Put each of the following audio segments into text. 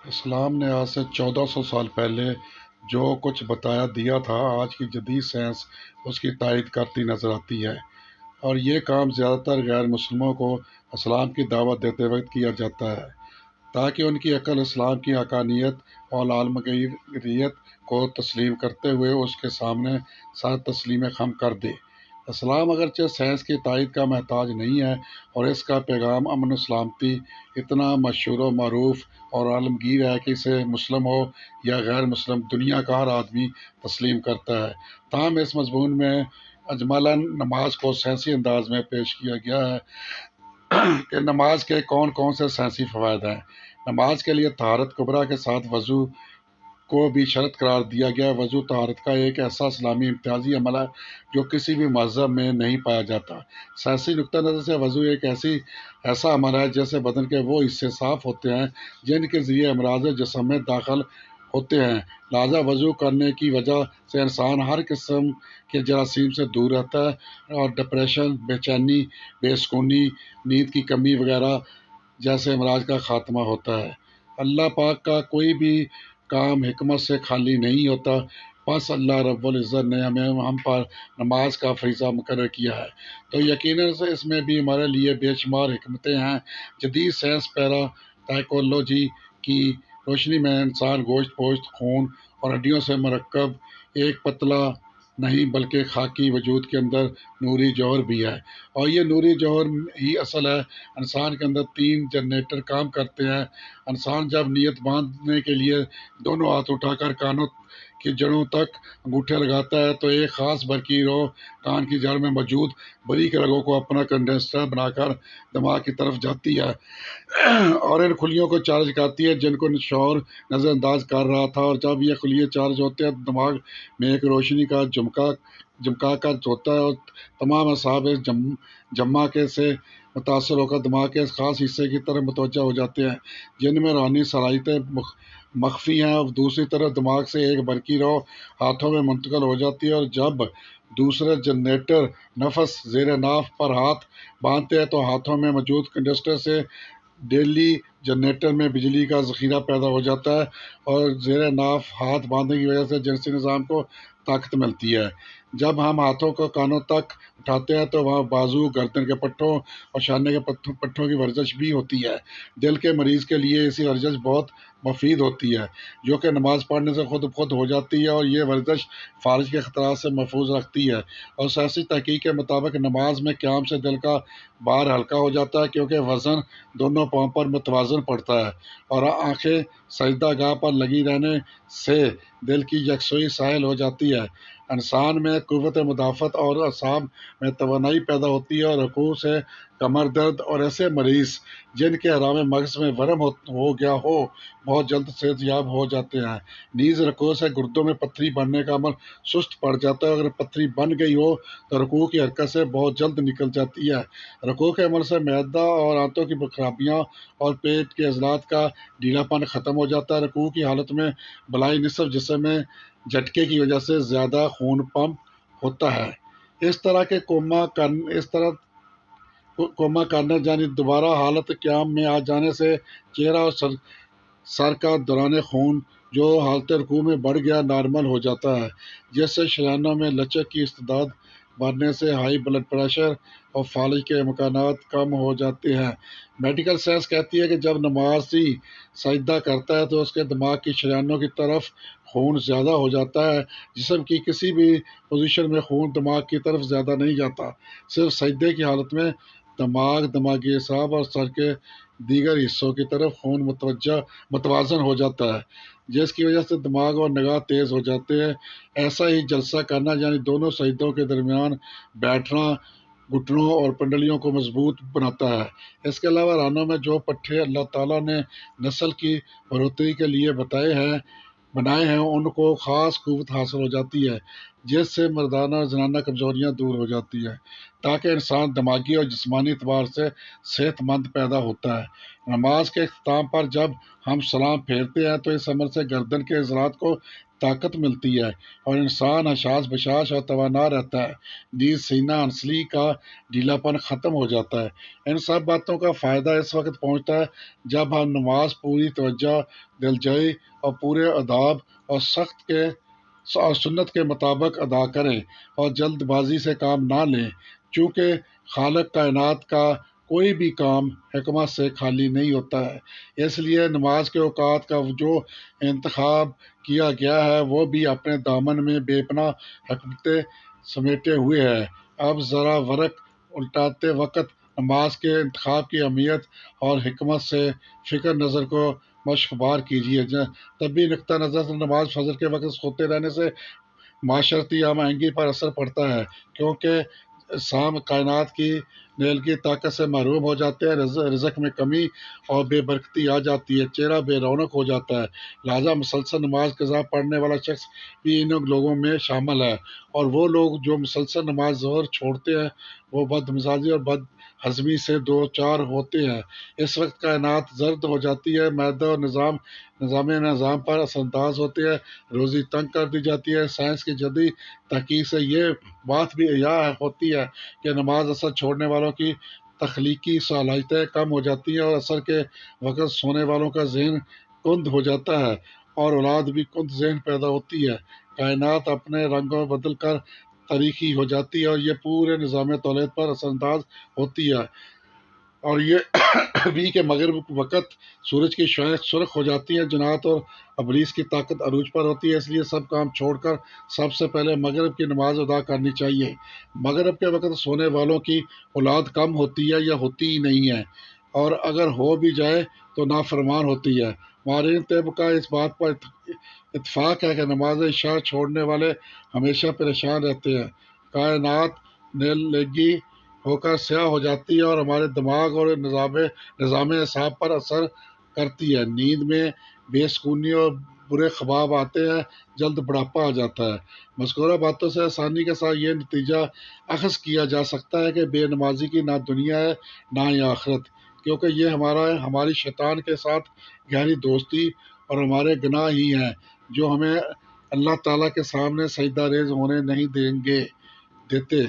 اسلام نے آج سے 1400 سال پہلے جو کچھ بتایا دیا تھا، آج کی جدید سائنس اس کی تائید کرتی نظر آتی ہے، اور یہ کام زیادہ تر غیر مسلموں کو اسلام کی دعوت دیتے وقت کیا جاتا ہے تاکہ ان کی عقل اسلام کی حقانیت اور عالمگیریت کو تسلیم کرتے ہوئے اس کے سامنے سر تسلیم خم کر دے۔ اسلام اگرچہ سائنس کی تائید کا محتاج نہیں ہے، اور اس کا پیغام امن و سلامتی اتنا مشہور و معروف اور عالمگیر ہے کہ اسے مسلم ہو یا غیر مسلم دنیا کا ہر آدمی تسلیم کرتا ہے۔ تاہم اس مضمون میں اجمالاً نماز کو سائنسی انداز میں پیش کیا گیا ہے کہ نماز کے کون کون سے سائنسی فوائد ہیں۔ نماز کے لیے طہارت کبریٰ کے ساتھ وضو کو بھی شرط قرار دیا گیا ہے۔ وضو طہارت کا ایک ایسا اسلامی امتیازی عمل ہے جو کسی بھی مذہب میں نہیں پایا جاتا۔ سائنسی نقطہ نظر سے وضو ایک ایسا عمل ہے جیسے بدن کے وہ حصے صاف ہوتے ہیں جن کے ذریعے امراض جسم میں داخل ہوتے ہیں۔ لہٰذا وضو کرنے کی وجہ سے انسان ہر قسم کے جراثیم سے دور رہتا ہے، اور ڈپریشن، بے چینی، بے سکونی، نیند کی کمی وغیرہ جیسے امراض کا خاتمہ ہوتا ہے۔ اللہ پاک کا کوئی بھی کام حکمت سے خالی نہیں ہوتا، پس اللہ رب العزت نے ہم پر نماز کا فریضہ مقرر کیا ہے، تو یقیناً اس میں بھی ہمارے لیے بے شمار حکمتیں ہیں۔ جدید سائنس پیرا سائیکولوجی کی روشنی میں انسان گوشت پوشت، خون اور ہڈیوں سے مرکب ایک پتلا نہیں بلکہ خاکی وجود کے اندر نوری جوہر بھی ہے، اور یہ نوری جوہر ہی اصل ہے۔ انسان کے اندر 3 جنریٹر کام کرتے ہیں۔ انسان جب نیت باندھنے کے لیے دونوں ہاتھ اٹھا کر کانوں کی جڑوں تک انگوٹھے لگاتا ہے تو ایک خاص برقی رو کان کی جڑ میں موجود باریک رگوں کو اپنا کنڈنسر بنا کر دماغ کی طرف جاتی ہے اور ان خلیوں کو چارج کرتی ہے جن کو شعور نظر انداز کر رہا تھا، اور جب یہ خلیے چارج ہوتے ہیں تو دماغ میں ایک روشنی کا جمکا ہوتا ہے، اور تمام اعصاب اس جماکے سے متاثر ہو کر دماغ کے اس خاص حصے کی طرف متوجہ ہو جاتے ہیں جن میں روحانی صلاحیتیں مخفی ہیں، اور دوسری طرف دماغ سے ایک برقی رو ہاتھوں میں منتقل ہو جاتی ہے، اور جب دوسرے جنریٹر نفس زیر ناف پر ہاتھ باندھتے ہیں تو ہاتھوں میں موجود کنڈنسر سے ڈیلی جنریٹر میں بجلی کا ذخیرہ پیدا ہو جاتا ہے، اور زیر ناف ہاتھ باندھنے کی وجہ سے جنسی نظام کو طاقت ملتی ہے۔ جب ہم ہاتھوں کو کانوں تک اٹھاتے ہیں تو وہاں بازو، گردن کے پٹھوں اور شانے کے پٹھوں کی ورزش بھی ہوتی ہے۔ دل کے مریض کے لیے ایسی ورزش بہت مفید ہوتی ہے جو کہ نماز پڑھنے سے خود بخود ہو جاتی ہے، اور یہ ورزش فالج کے خطرات سے محفوظ رکھتی ہے۔ اور سائنسی تحقیق کے مطابق نماز میں قیام سے دل کا بار ہلکا ہو جاتا ہے کیونکہ وزن دونوں پاؤں پر متوازن پڑتا ہے، اور آنکھیں سجدہ گاہ پر لگی رہنے سے دل کی یکسوئی حاصل ہو جاتی ہے۔ انسان میں قوت مدافعت اور اعصاب میں توانائی پیدا ہوتی ہے، اور رکوع سے کمر درد اور ایسے مریض جن کے اہرام مغز میں ورم ہو گیا ہو بہت جلد صحت یاب ہو جاتے ہیں۔ نیز رکوع سے گردوں میں پتھری بننے کا عمل سست پڑ جاتا ہے، اگر پتھری بن گئی ہو تو رکوع کی حرکت سے بہت جلد نکل جاتی ہے۔ رکوع کے عمل سے معدہ اور آنتوں کی خرابیاں اور پیٹ کے عضلات کا ڈھیلا پن ختم ہو جاتا ہے۔ رکوع کی حالت میں بالائی نصف جسم میں جھٹکے کی وجہ سے زیادہ خون پمپ ہوتا ہے۔ اس طرح کوما کرنے یعنی دوبارہ حالت قیام میں آ جانے سے چہرہ اور سر کا دوران خون جو حالت رکوع میں بڑھ گیا نارمل ہو جاتا ہے، جس سے شریانوں میں لچک کی استعداد بڑھنے سے ہائی بلڈ پریشر اور فالج کے امکانات کم ہو جاتے ہیں۔ میڈیکل سائنس کہتی ہے کہ جب نمازی سجدہ کرتا ہے تو اس کے دماغ کی شریانوں کی طرف خون زیادہ ہو جاتا ہے۔ جسم کی کسی بھی پوزیشن میں خون دماغ کی طرف زیادہ نہیں جاتا، صرف سجدے کی حالت میں دماغی اعصاب اور سر کے دیگر حصوں کی طرف خون متوازن ہو جاتا ہے، جس کی وجہ سے دماغ اور نگاہ تیز ہو جاتے ہیں۔ ایسا ہی جلسہ کرنا یعنی دونوں سجدوں کے درمیان بیٹھنا گھٹنوں اور پنڈلیوں کو مضبوط بناتا ہے۔ اس کے علاوہ رانوں میں جو پٹھے اللہ تعالیٰ نے نسل کی بڑھوتری کے لیے بنائے ہیں ان کو خاص قوت حاصل ہو جاتی ہے۔ جس سے مردانہ اور زنانہ کمزوریاں دور ہو جاتی ہیں، تاکہ انسان دماغی اور جسمانی اعتبار سے صحت مند پیدا ہوتا ہے۔ نماز کے اختتام پر جب ہم سلام پھیرتے ہیں تو اس عمل سے گردن کے عضلات کو طاقت ملتی ہے اور انسان حشاش بشاش اور توانا رہتا ہے۔ نیز سینہ انسلی کا ڈھیلا پن ختم ہو جاتا ہے۔ ان سب باتوں کا فائدہ اس وقت پہنچتا ہے جب ہم نماز پوری توجہ، دلجوئی اور پورے آداب اور سنت کے مطابق ادا کریں اور جلد بازی سے کام نہ لیں، چونکہ خالق کائنات کا کوئی بھی کام حکمت سے خالی نہیں ہوتا ہے۔ اس لیے نماز کے اوقات کا جو انتخاب کیا گیا ہے وہ بھی اپنے دامن میں بے پناہ حکمتیں سمیٹے ہوئے ہے۔ اب ذرا ورق الٹاتے وقت نماز کے انتخاب کی اہمیت اور حکمت سے فکر نظر کو مشق بار کیجیے۔ طبی نقطہ نظر سے نماز فجر کے وقت سوتے رہنے سے معاشرتی ہم آہنگی پر اثر پڑتا ہے، کیونکہ سام کائنات کی نیل کی طاقت سے محروم ہو جاتے ہیں، رزق میں کمی اور بے برکتی آ جاتی ہے، چہرہ بے رونق ہو جاتا ہے۔ لہٰذا مسلسل نماز قضا پڑھنے والا شخص بھی ان لوگوں میں شامل ہے، اور وہ لوگ جو مسلسل نماز ظہر چھوڑتے ہیں وہ بد مزاجی اور بد ہضمی سے دو چار ہوتے ہیں۔ اس وقت کائنات زرد ہو جاتی ہے، معدہ اور نظام پر اثر انداز ہوتے ہیں، روزی تنگ کر دی جاتی ہے۔ سائنس کی جدید تحقیق سے یہ بات بھی عیاں ہوتی ہے کہ نماز اثر چھوڑنے والوں کی تخلیقی صلاحیتیں کم ہو جاتی ہیں اور اثر کے وقت سونے والوں کا ذہن کند ہو جاتا ہے اور اولاد بھی کند ذہن پیدا ہوتی ہے۔ کائنات اپنے رنگوں بدل کر تاریخی ہو جاتی ہے اور یہ پورے نظام تولیت پر اثر انداز ہوتی ہے، اور یہ بھی کہ مغرب وقت سورج کی شعاع سرخ ہو جاتی ہیں، جنات اور ابلیس کی طاقت عروج پر ہوتی ہے۔ اس لیے سب کام چھوڑ کر سب سے پہلے مغرب کی نماز ادا کرنی چاہیے۔ مغرب کے وقت سونے والوں کی اولاد کم ہوتی ہے یا ہوتی ہی نہیں ہے، اور اگر ہو بھی جائے تو نافرمان ہوتی ہے۔ ماہرین طب کا اس بات پر اتفاق ہے کہ نماز عشاء چھوڑنے والے ہمیشہ پریشان رہتے ہیں۔ کائنات نیلگی ہو کر سیاہ ہو جاتی ہے اور ہمارے دماغ اور نظام اعصاب پر اثر کرتی ہے۔ نیند میں بے سکونی اور برے خواب آتے ہیں، جلد بڑھاپا آ جاتا ہے۔ مذکورہ باتوں سے آسانی کے ساتھ یہ نتیجہ اخذ کیا جا سکتا ہے کہ بے نمازی کی نہ دنیا ہے نہ ہی آخرت، کیونکہ یہ ہماری شیطان کے ساتھ گہری دوستی اور ہمارے گناہ ہی ہیں جو ہمیں اللہ تعالیٰ کے سامنے سجدہ ریز ہونے نہیں دیتے۔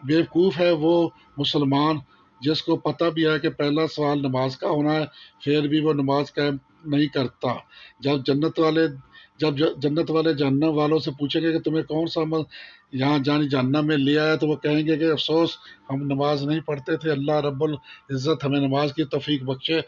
بیوقوف ہے وہ مسلمان جس کو پتہ بھی ہے کہ پہلا سوال نماز کا ہونا ہے، پھر بھی وہ نماز قائم نہیں کرتا۔ جب جنت والے جہنم والوں سے پوچھیں گے کہ تمہیں کون سا عمل یہاں جہنم میں لے آیا، تو وہ کہیں گے کہ افسوس، ہم نماز نہیں پڑھتے تھے۔ اللہ رب العزت ہمیں نماز کی توفیق بخشے۔